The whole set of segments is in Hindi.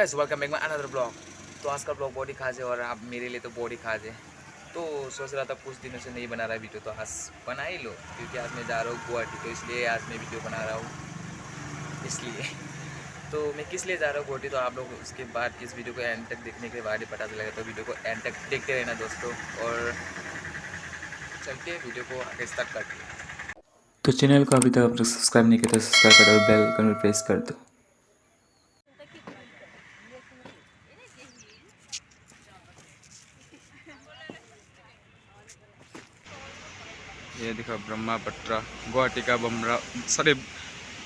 Guys welcome back my another blog. तो आज का ब्लॉग बहुत ही खास है और आप मेरे लिए तो बहुत ही खास है। तो सोच रहा था कुछ दिनों से नहीं बना रहा वीडियो, तो आज बना ही लो क्योंकि आज मैं जा रहा हूँ गुवाहाटी, तो इसलिए आज मैं वीडियो बना रहा हूँ। इसलिए तो मैं किस लिए जा रहा हूँ गुवाहाटी, तो आप लोग उसके बाद इस वीडियो को एंड तक देखने के बाद ही पता चलेगा। तो वीडियो को एंड तक देखते रहना दोस्तों, और चलते वीडियो को आगे स्टार्ट करते हैं। तो चैनल को अभी तक आप लोग सब्सक्राइब नहीं किया तो सब्सक्राइब कर दो, बेल आइकन पर प्रेस कर दो। ये देखो ब्रह्मपुत्र, गुवाहाटी का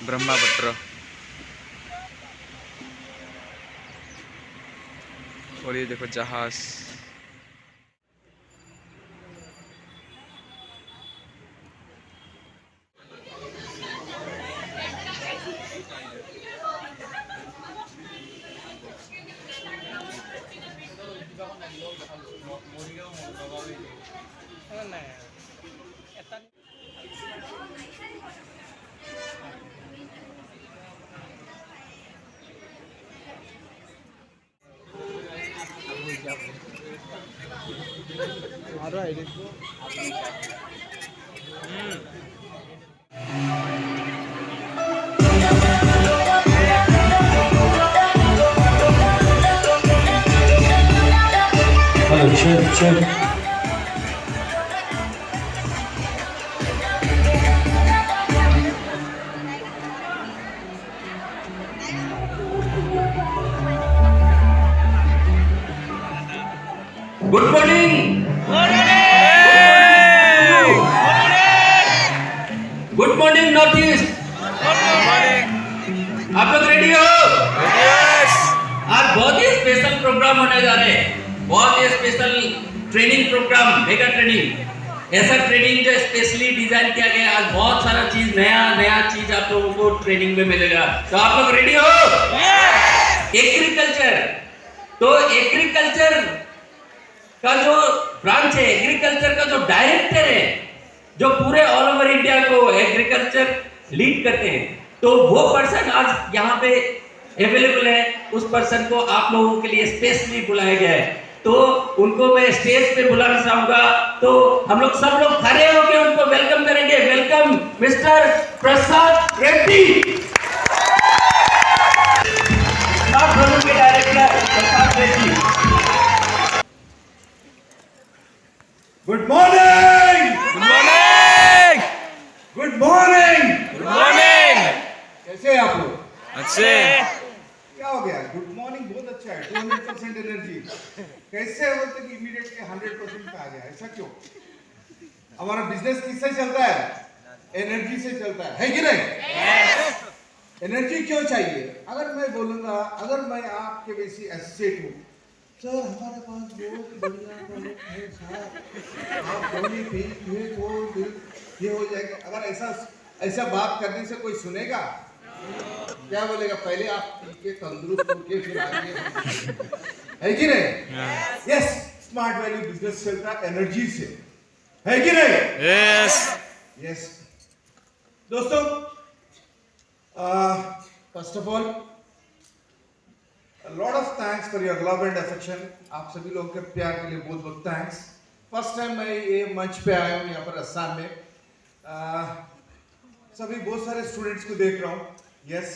ब्रह्मपुत्र। और ये देखो जहाज। Hello, check. Good morning. Good morning, Northeast. आप लोग रेडी हो? आज बहुत ही स्पेशल प्रोग्राम होने जा रहे हैं। बहुत ही special training program, mega training. ऐसा ट्रेनिंग जो स्पेशली डिजाइन किया गया है। आज बहुत सारा चीज नया चीज आप लोगों को ट्रेनिंग में मिलेगा। तो आप लोग रेडी हो? एग्रीकल्चर। तो एग्रीकल्चर का जो ब्रांच है, एग्रीकल्चर का जो डायरेक्टर है, जो पूरे ऑल ओवर इंडिया को एग्रीकल्चर लीड करते हैं, तो वो पर्सन आज यहाँ पे अवेलेबल है। उस पर्सन को आप लोगों के लिए स्पेशली बुलाया गया है। तो उनको मैं स्टेज पे बुलाना चाहूंगा। तो हम लोग सब लोग खड़े होकर उनको वेलकम करेंगे। वेलकम मिस्टर प्रसाद रेड्डी, के director Prasad Reddy. Good morning. Good morning. Good morning. Good morning. कैसे हैं आप लोग? अच्छे। क्या हो गया? गुड मॉर्निंग बहुत अच्छा है। 200% एनर्जी। कैसे हो तक इमीडिएटली 100% पे आ गया? ऐसा क्यों? हमारा बिजनेस किससे चलता है? एनर्जी से चलता है कि नहीं? एनर्जी क्यों चाहिए? अगर मैं बोलूंगा, अगर मैं आपके वैसी एसेट हूँ, सर हमारे पास बहुत बढ़िया प्रोडक्ट है सर, आप बोली ये हो जाएगा। अगर ऐसा बात करने से कोई सुनेगा? क्या बोलेगा? पहले आप पी के तंदुरुस्त होके फिर आगे, है कि नहीं? यस, स्मार्ट वैल्यू बिजनेस चलता है एनर्जी से, है कि नहीं? यस दोस्तों, first of all lot of thanks for your love and affection. आप सभी लोगों के प्यार के लिए बहुत बहुत थैंक्स। फर्स्ट टाइम मैं ये मंच पे आया हूँ यहाँ पर असम में। सभी बहुत सारे स्टूडेंट्स को देख रहा हूँ। यस,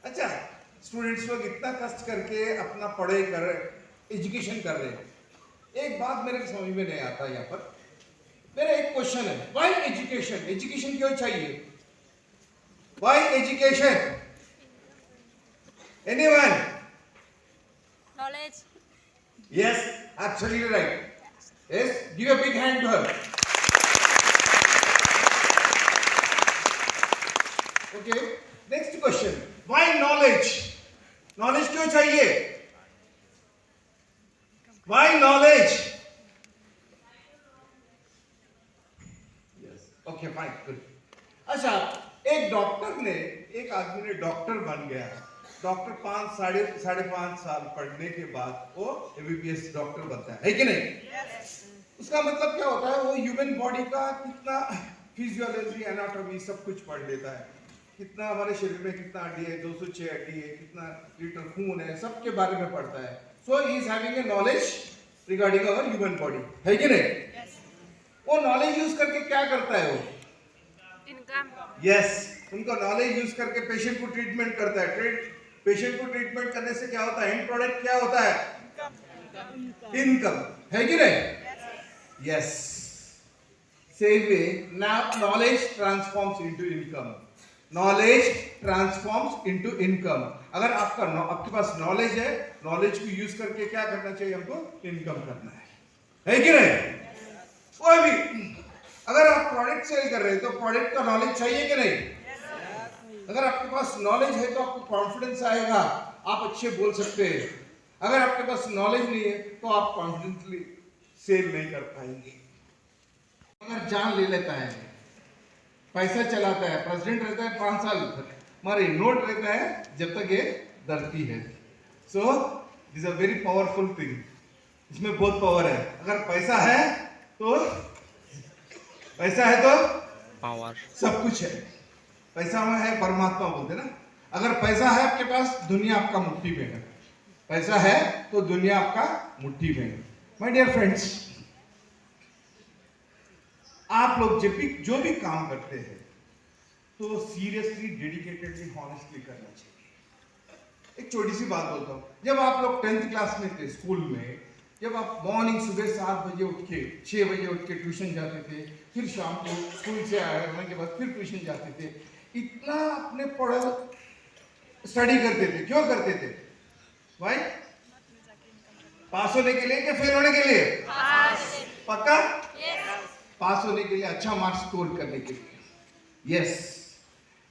अच्छा, स्टूडेंट्स लोग इतना कष्ट करके अपना पढ़ाई कर रहे, एजुकेशन कर रहे हैं। एक बात मेरे समझ में नहीं आता यहाँ पर। मेरा एक क्वेश्चन है, व्हाई एजुकेशन? एजुकेशन क्यों चाहिए? Why education? Anyone? Knowledge. Yes, absolutely right. Yes, give a big hand to her. Okay, next question. Why knowledge? Knowledge क्यों चाहिए? Why knowledge? Yes. Okay, fine, good. अच्छा, एक डॉक्टर ने, एक आदमी ने डॉक्टर बन गया। डॉक्टर 5-5.5 साल पढ़ने के बाद वो एमबीबीएस डॉक्टर बनता है कि नहीं? उसका मतलब क्या होता है? वो ह्यूमन बॉडी का कितना फिजियोलॉजी, एनाटॉमी सब कुछ पढ़ लेता है। कितना हमारे शरीर में कितना हड्डी है, 206 हड्डी है, कितना लीटर खून है, सबके बारे में पढ़ता है. So he is having a knowledge regarding our human body, है कि नहीं? वो नॉलेज यूज करके क्या करता है वो? इनकम. यस, उनका नॉलेज यूज करके पेशेंट को ट्रीटमेंट करता है. पेशेंट को ट्रीटमेंट करने से क्या होता है? एंड प्रोडक्ट क्या होता है? इनकम, है कि नहीं? Yes. Same way, now knowledge transforms into income. Knowledge transforms into income. अगर आपके पास नॉलेज है, नॉलेज को यूज करके क्या करना चाहिए हमको? इनकम करना है कि नहीं? कोई भी अगर आप प्रोडक्ट सेल कर रहे हैं तो प्रोडक्ट का नॉलेज चाहिए कि नहीं? अगर आपके पास नॉलेज है तो आपको कॉन्फिडेंस आएगा, आप अच्छे बोल सकते हैं. अगर आपके पास नॉलेज नहीं है तो आप कॉन्फिडेंटली सेल नहीं कर पाएंगे. अगर जान ले लेता है, पैसा चलाता है, प्रेसिडेंट रहता है 5 साल तक, हमारे नोट रहता है जब तक ये धरती है. So this a very powerful thing. इसमें बहुत पावर है. अगर पैसा है तो पावर सब कुछ है. पैसा में है परमात्मा बोलते ना. अगर पैसा है आपके पास, दुनिया आपका मुट्ठी में है. पैसा है तो दुनिया आपका मुट्ठी में है. माय डियर फ्रेंड्स, आप लोग जब भी जो भी काम करते हैं तो सीरियसली, डेडिकेटेडली, हॉनेस्टली करना चाहिए. एक छोटी सी बात बोलता हूँ. जब आप लोग 10th क्लास में थे स्कूल में, जब आप मॉर्निंग सुबह 7 बजे उठ के 6 बजे उठ के ट्यूशन जाते थे, फिर शाम को स्कूल से आने के बाद फिर ट्यूशन जाते थे, इतना अपने स्टडी करते थे. क्यों करते थे भाई? पास होने के लिए कि फेल होने के लिए? पक्का? पास होने के लिए, अच्छा मार्क्स स्कोर करने के लिए. यस.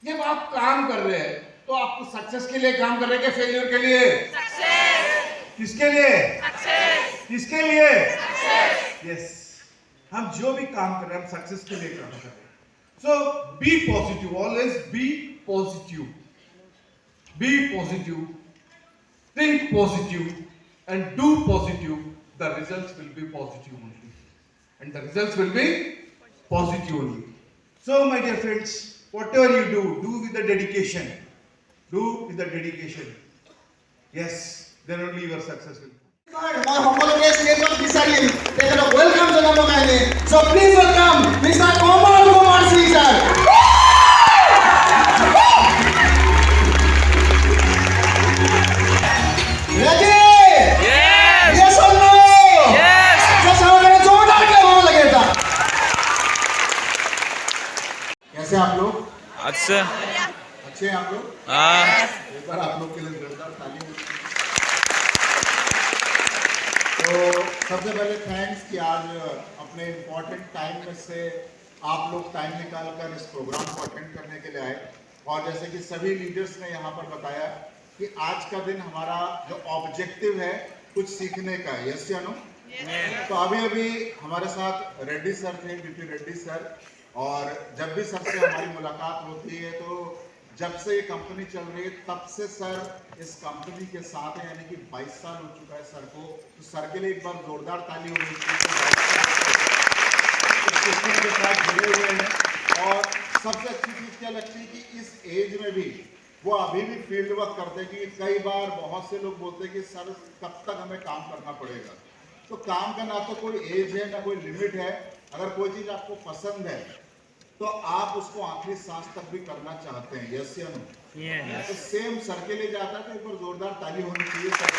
जब आप काम कर रहे हैं तो आपको सक्सेस के लिए काम कर रहे हैं कि फेलियर के लिए? किसके लिए? किसके लिए? यस. हम जो भी काम कर रहे हैं हम सक्सेस के लिए काम कर रहे हैं. So be positive, always be positive. Be positive, think positive and do positive. The results will be positive only, and the results will be positive only. So my dear friends, whatever you do with the dedication. Do with the dedication. Yes, then only you are successful. My homologous network decided they are welcome to Namokane. So please welcome Mr. Komal Kumar Singh sir. Ready? Yes! Yes or no? Yes! Just हमारे जोरदार क्या होने लगे था? कैसे आप लोग? अच्छा. अच्छे हैं आप लोग? हाँ. एक बार आप लोग के लिए जोरदार ताली हो. तो सबसे पहले थैंक्स कि आज अपने इम्पोर्टेंट टाइम में से आप लोग टाइम निकाल कर इस प्रोग्राम को अटेंड करने के लिए आए. और जैसे कि सभी लीडर्स ने यहाँ पर बताया कि आज का दिन हमारा जो ऑब्जेक्टिव है कुछ सीखने का है. यस या नो? तो अभी हमारे साथ रेड्डी सर थे, बीपी रेड्डी सर. और जब भी सर से हमारी मुलाकात होती है तो जब से ये कंपनी चल रही है तब से सर इस कंपनी के साथ है, यानी कि 22 साल हो चुका है सर को. तो सर के लिए एक बार जोरदार ताली होनी चाहिए. इस सिस्टम के साथ जुड़े हुए हैं. और सबसे अच्छी चीज़ क्या लगती है कि इस एज में भी वो अभी भी फील्ड वर्क करते हैं. कि कई बार बहुत से लोग बोलते हैं कि सर कब तक हमें काम करना पड़ेगा. तो काम का ना तो कोई एज है ना कोई लिमिट है. अगर कोई चीज़ आपको पसंद है तो आप उसको आखिरी सांस तक भी करना चाहते हैं. यस या नो? तो सेम सर के लिए जाता है तो एक बार जोरदार ताली होनी चाहिए सर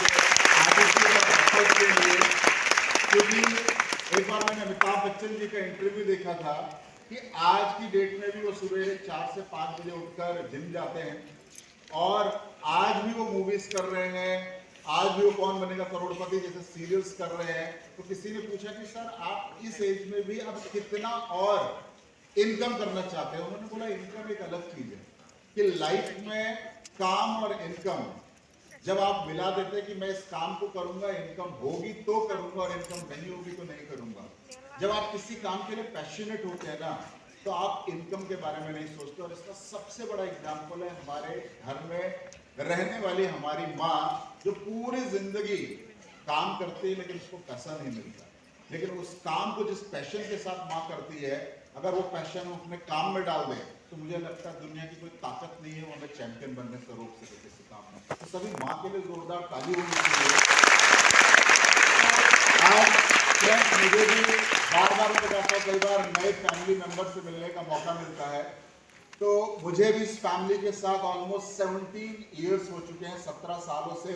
के लिए. क्योंकि एक बार मैंने अमिताभ बच्चन जी का इंटरव्यू देखा था कि आज की डेट में भी वो सुबह 4 से 5 बजे उठकर जिम जाते हैं और आज भी वो मूवीज कर रहे हैं. आज भी वो कौन बनेगा करोड़पति जैसे सीरियल्स कर रहे हैं. तो किसी ने पूछा कि सर आप इस एज में भी अब कितना और इनकम करना चाहते हैं. उन्होंने बोला इनकम एक अलग चीज है कि लाइफ में काम और इनकम जब आप मिला देते हैं कि मैं इस काम को करूंगा, इनकम होगी तो करूंगा और इनकम नहीं होगी तो नहीं करूंगा. जब आप किसी काम के लिए पैशनेट होते हैं ना तो आप इनकम के बारे में नहीं सोचते. और इसका सबसे बड़ा एग्जाम्पल है हमारे घर में रहने वाली हमारी माँ जो पूरी जिंदगी काम करती है लेकिन उसको पैसा नहीं मिलता. लेकिन उस काम को जिस पैशन के साथ माँ करती है, अगर वो पैशन वो अपने काम में डाल दे तो मुझे लगता है दुनिया की कोई ताकत नहीं है वो हमें चैंपियन बनने से रोक सके किसी काम में। तो सभी माँ के लिए जोरदार ताली होनी चाहिए। आज फ्रेंड्स मुझे भी बार बार मैं कहता हूँ, कई बार नए फैमिली मेंबर से मिलने का मौका मिलता है, तो मुझे भी इस फैमिली के साथ ऑलमोस्ट 17 ईयर्स हो चुके हैं। 17 सालों से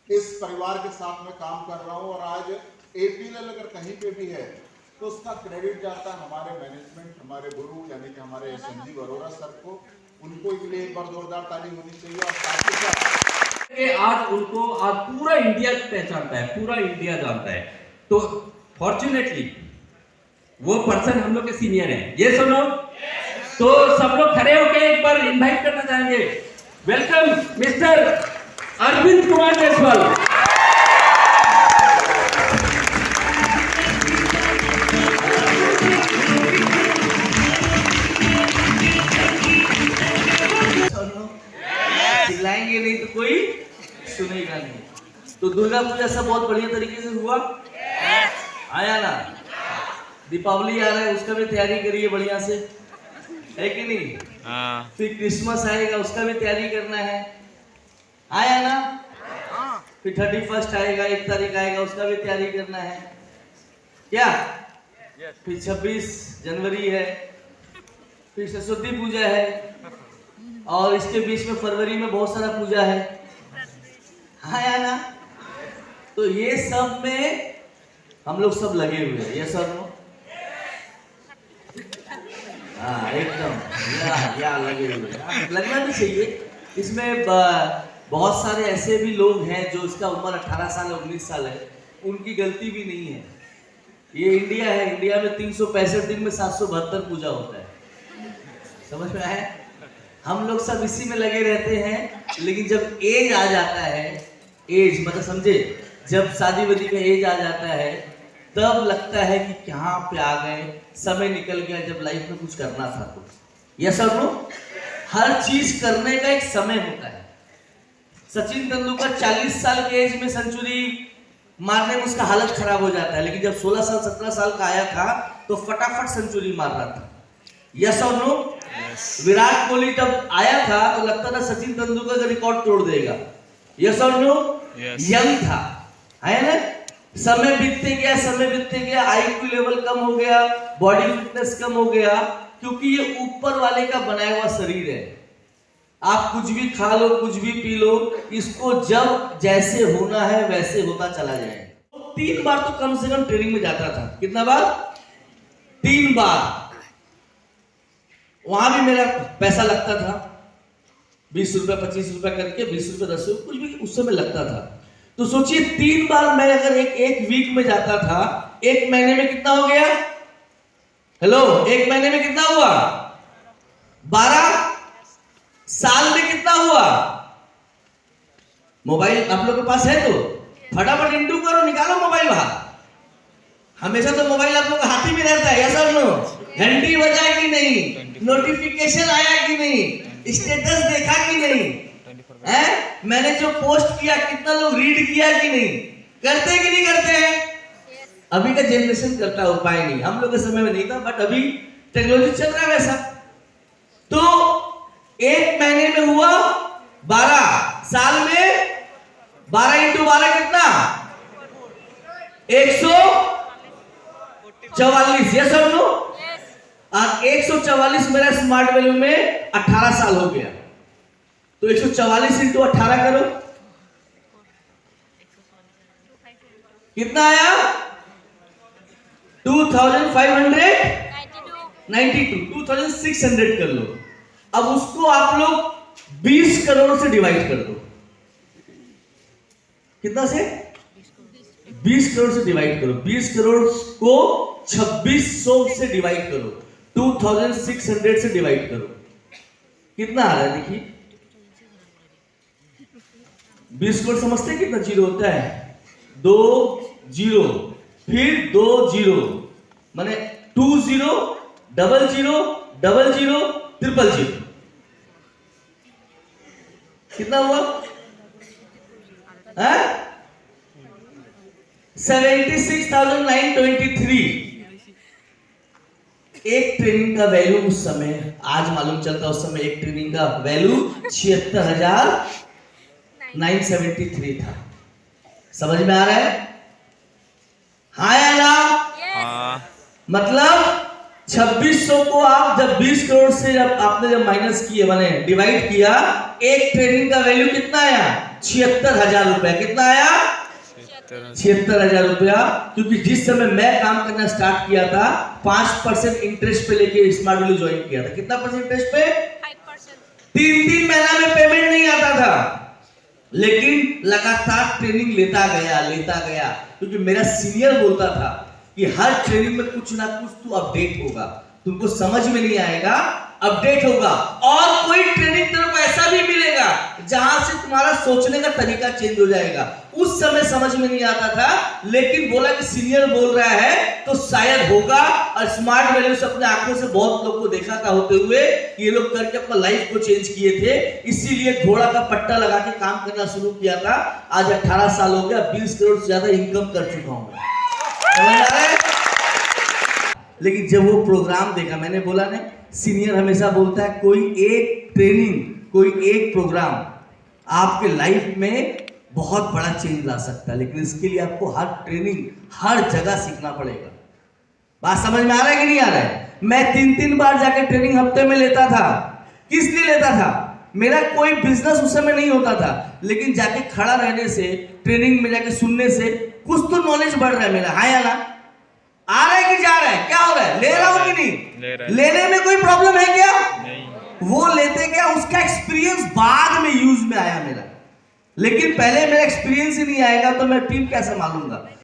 इस परिवार के साथ मैं काम कर रहा हूँ और आज APL अगर कहीं पे भी है तो उसका क्रेडिट जाता है हमारे मैनेजमेंट, हमारे गुरु यानी कि हमारे संजीव अरोरा सर को। उनको इसलिए एक बार जोरदार ताली होनी चाहिए। और साथ ही साथ आज उनको आज पूरा इंडिया पहचानता है, पूरा इंडिया जानता है। तो फॉर्चुनेटली वो पर्सन हम लोग के सीनियर है, ये सुनो। तो सब लोग खड़े होकर एक बार इनवाइट करना चाहेंगे। Welcome mister Arvind Kumar Jaiswal. चिल्लाएंगे नहीं तो कोई सुनेगा नहीं। तो दुर्गा पूजा सब बहुत बढ़िया तरीके से हुआ, आया ना। दीपावली आ रहा है, उसका भी तैयारी करिए बढ़िया से, है कि नहीं? हाँ। फिर क्रिसमस आएगा, उसका भी तैयारी करना है, आया ना। फिर 31 आएगा, 1 तारीख आएगा, उसका भी तैयारी करना है क्या। फिर 26 जनवरी है, फिर सरस्वती पूजा है, और इसके बीच में फरवरी में बहुत सारा पूजा है, आया ना। तो ये सब में हम लोग सब लगे हुए हैं, ये सब लोग हाँ एकदम या लगे हुए हैं। लगना भी चाहिए। इसमें बहुत सारे ऐसे भी लोग हैं जो इसका उम्र 18 साल 19 साल है, उनकी गलती भी नहीं है। ये इंडिया है, इंडिया में 365 दिन में 772 पूजा होता है, समझ में आया। हम लोग सब इसी में लगे रहते हैं, लेकिन जब एज आ जाता है, एज मतलब समझे, जब शादी वादी का एज आ जाता है, तब लगता है कि कहाँ पे आ गए, समय निकल गया जब लाइफ में कुछ करना था। तो यस और नो, हर चीज करने का एक समय होता है। सचिन तेंदुलकर 40 साल के एज में सेंचुरी मारने में उसका हालत खराब हो जाता है, लेकिन जब 16 साल 17 साल का आया था तो फटाफट सेंचुरी मार रहा था। यस और नो। विराट कोहली जब आया था तो लगता था सचिन तेंदुलकर का रिकॉर्ड तोड़ देगा। यस और नो। यंग था, है ना। समय बीतते गया, समय बीतते गया, IQ लेवल कम हो गया, बॉडी फिटनेस कम हो गया, क्योंकि ये ऊपर वाले का बनाया हुआ शरीर है। आप कुछ भी खा लो, कुछ भी पी लो, इसको जब जैसे होना है वैसे होता चला जाएगा। 3 बार तो कम से कम ट्रेनिंग में जाता था। कितना बार? 3 बार। वहां भी मेरा पैसा लगता था, 20 रुपए 25 रुपए करके, 20 रुपए 10 रुपए कुछ भी उस समय लगता था। तो सोचिए 3 बार मैं अगर एक वीक में जाता था, 1 महीने में कितना हो गया? हेलो, 1 महीने में कितना हुआ? 12। साल में कितना हुआ? मोबाइल आप लोग के पास है तो फटाफट इंटू करो, निकालो मोबाइल बाहर। हमेशा तो मोबाइल आप लोग के हाथ ही में रहता है, यस और नो। घंटी बजा कि नहीं, नोटिफिकेशन आया कि नहीं, स्टेटस देखा कि नहीं, है मैंने जो पोस्ट किया कितना लोग रीड किया कि नहीं, करते कि नहीं करते हैं? अभी का जनरेशन करता है, उपाय नहीं, हम लोग के समय में नहीं था, बट अभी टेक्नोलॉजी चल रहा है वैसा। तो 1 महीने में हुआ 12, साल में 12 इंटू 12 कितना? 144। यस और नो। और 144 मेरा स्मार्ट वैल्यू में 18 साल हो गया, तो 144 इंटू 18 करो, कितना आया? 2592, 2600 कर लो। अब उसको आप लोग 20 करोड़ से डिवाइड कर दो। कितना से? 20 करोड़ से डिवाइड करो। 20 करोड़ को 2600 से डिवाइड करो, 2600 से डिवाइड करो, कितना आ रहा है देखिए। 20 करोड़ समझते हैं कितना जीरो होता है? 2 0, फिर 2 0, माने 2 0 0 0 0 0 0 0। कितना हुआ? 76,923। एक ट्रेनिंग का वैल्यू उस समय, आज मालूम चलता उस समय एक ट्रेनिंग का वैल्यू 76,973 था। समझ में आ रहा है? हाँ या ना? मतलब 2600 को आप जब 20 करोड़ से जब आपने जब माइनस किया, माने डिवाइड किया, एक ट्रेनिंग का वैल्यू कितना आया? 76,000 रुपया। कितना आया? 76,000 रुपया। क्योंकि जिस समय मैं काम करना स्टार्ट किया था 5% इंटरेस्ट पे लेके स्मार्ट वैल्यू ज्वाइन किया था। कितना परसेंट इंटरेस्ट पे? 5%। 3 महीना में पेमेंट नहीं आता था, लेकिन लगातार ट्रेनिंग लेता गया, क्योंकि मेरा सीनियर बोलता था कि हर ट्रेनिंग में कुछ ना कुछ तो अपडेट होगा, तुमको समझ में नहीं आएगा, अपडेट होगा। और कोई ट्रेनिंग तेरे को ऐसा भी मिलेगा जहां से तुम्हारा सोचने का तरीका चेंज हो जाएगा। उस समय समझ में नहीं आता था, लेकिन बोला कि सीनियर बोल रहा है तो शायद होगा। और स्मार्ट वैल्यू से अपने आंखों से बहुत लोग को देखा था होते हुए, ये लोग करके अपना लाइफ को चेंज किए थे। इसीलिए घोड़ा का पट्टा लगा के काम करना शुरू किया था। आज 18 साल हो गया, 20 करोड़ से ज्यादा इनकम कर चुका हूं। समझ आ रहा है? लेकिन जब वो प्रोग्राम देखा, मैंने बोला ना, सीनियर हमेशा बोलता है कोई एक ट्रेनिंग, कोई एक प्रोग्राम आपके लाइफ में बहुत बड़ा चेंज ला सकता है, लेकिन इसके लिए आपको हर ट्रेनिंग हर जगह सीखना पड़ेगा। बात समझ में आ रहा है कि नहीं आ रहा है? मैं 3 बार जाके ट्रेनिंग हफ्ते में लेता था। किस लिए लेता था? मेरा कोई बिजनेस उस समय नहीं होता था, लेकिन जाके खड़ा रहने से, ट्रेनिंग में जाके सुनने से कुछ तो नॉलेज बढ़ रहा है मेरा। हाँ या ना? आ रहा है कि जा रहा है? क्या हो रहा है? ले रहा हूं कि नहीं? लेने में कोई प्रॉब्लम है क्या? नहीं। वो लेते क्या, उसका एक्सपीरियंस बाद में यूज में आया मेरा, लेकिन पहले मेरा एक्सपीरियंस ही नहीं आएगा तो मैं टीम कैसे मालूंगा?